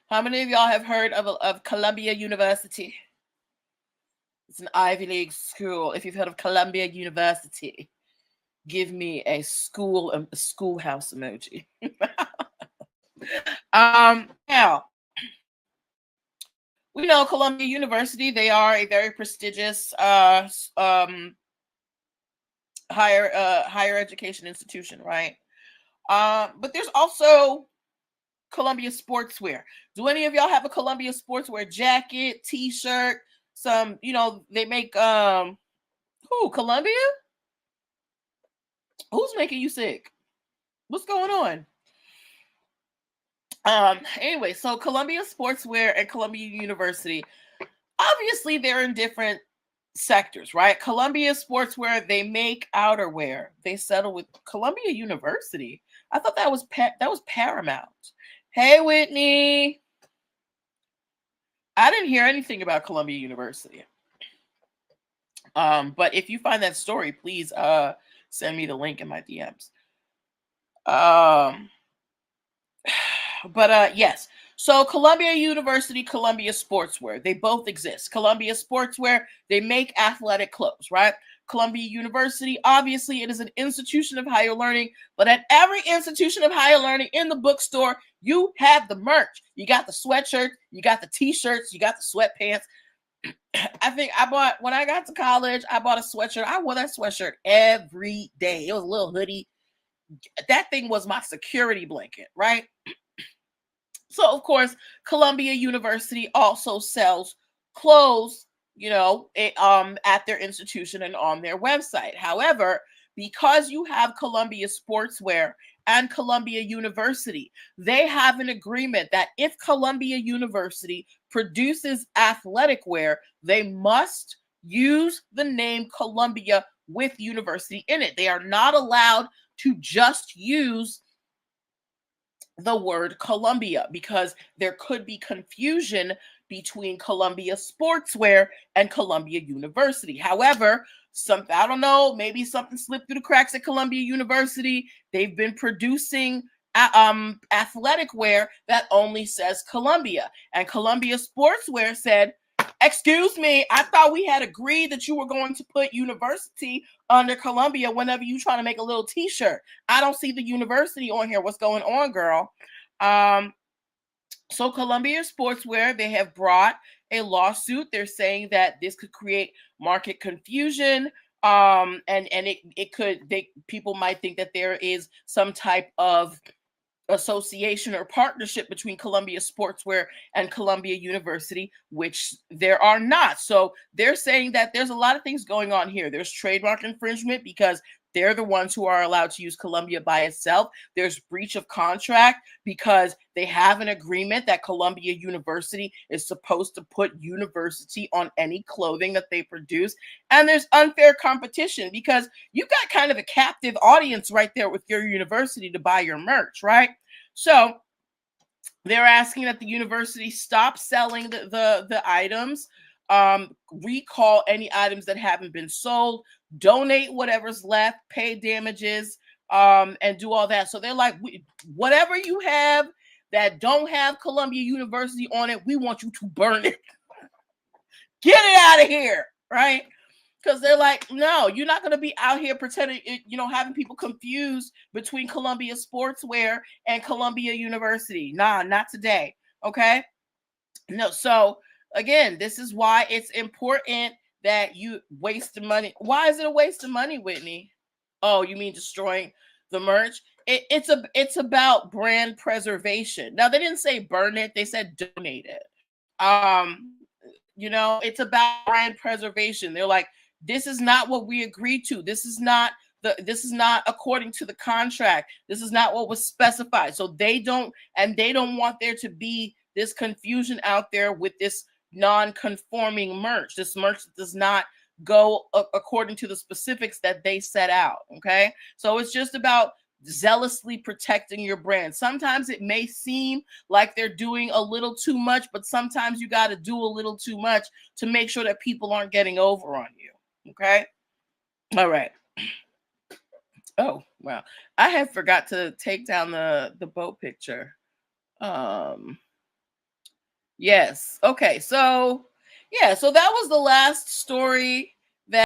How many of y'all have heard of Columbia University? It's an Ivy League school. If you've heard of Columbia University, give me a schoolhouse emoji. Now we know Columbia University. They are a very prestigious higher education institution, right? But there's also Columbia Sportswear. Do any of y'all have a Columbia Sportswear jacket, T-shirt? Some, they make Columbia? Who's making you sick? What's going on? Anyway, so Columbia Sportswear and Columbia University, obviously they're in different sectors, right? Columbia Sportswear, they make outerwear. They settle with Columbia University. I thought that was Paramount. Hey, Whitney. I didn't hear anything about Columbia University. But if you find that story, please send me the link in my DMs. But yes. So Columbia University, Columbia Sportswear, they both exist. Columbia Sportswear, they make athletic clothes, right? Columbia University, obviously, it is an institution of higher learning, but at every institution of higher learning in the bookstore, you have the merch. You got the sweatshirt, you got the t-shirts, you got the sweatpants. I think when I got to college, I bought a sweatshirt. I wore that sweatshirt every day. It was a little hoodie. That thing was my security blanket, right? So, of course, Columbia University also sells clothes, at their institution and on their website. However, because you have Columbia Sportswear and Columbia University, they have an agreement that if Columbia University produces athletic wear, they must use the name Columbia with university in it. They are not allowed to just use the word Columbia because there could be confusion between Columbia Sportswear and Columbia University. However, I don't know, maybe something slipped through the cracks at Columbia University. They've been producing athletic wear that only says Columbia, and Columbia Sportswear said, excuse me, I thought we had agreed that you were going to put university under Columbia whenever you trying to make a little t-shirt. I don't see the university on here. What's going on, girl? So Columbia Sportswear, they have brought a lawsuit. They're saying that this could create market confusion. And people might think that there is some type of association or partnership between Columbia Sportswear and Columbia University, which there are not. So they're saying that there's a lot of things going on here. There's trademark infringement because they're the ones who are allowed to use Columbia by itself. There's breach of contract because they have an agreement that Columbia University is supposed to put university on any clothing that they produce. And there's unfair competition because you got kind of a captive audience right there with your university to buy your merch, right? So they're asking that the university stop selling the items, recall any items that haven't been sold, donate whatever's left, pay damages, and do all that. So they're like, whatever you have that don't have Columbia University on it, we want you to burn it. Get it out of here, right? Because they're like, no, you're not going to be out here pretending, having people confused between Columbia Sportswear and Columbia University. Nah, not today. Okay. No. So again, this is why it's important that you waste the money. Why is it a waste of money, Whitney? Oh, you mean destroying the merch? It's about brand preservation. Now they didn't say burn it; they said donate it. It's about brand preservation. They're like, this is not what we agreed to. This is not according to the contract. This is not what was specified. So they don't want there to be this confusion out there with this non-conforming merch. This merch does not go according to the specifics that they set out. Okay. So it's just about zealously protecting your brand. Sometimes it may seem like they're doing a little too much, but sometimes you got to do a little too much to make sure that people aren't getting over on you. Okay. All right. Oh, wow. I had forgot to take down the boat picture. Yes. Okay. So, yeah. So that was the last story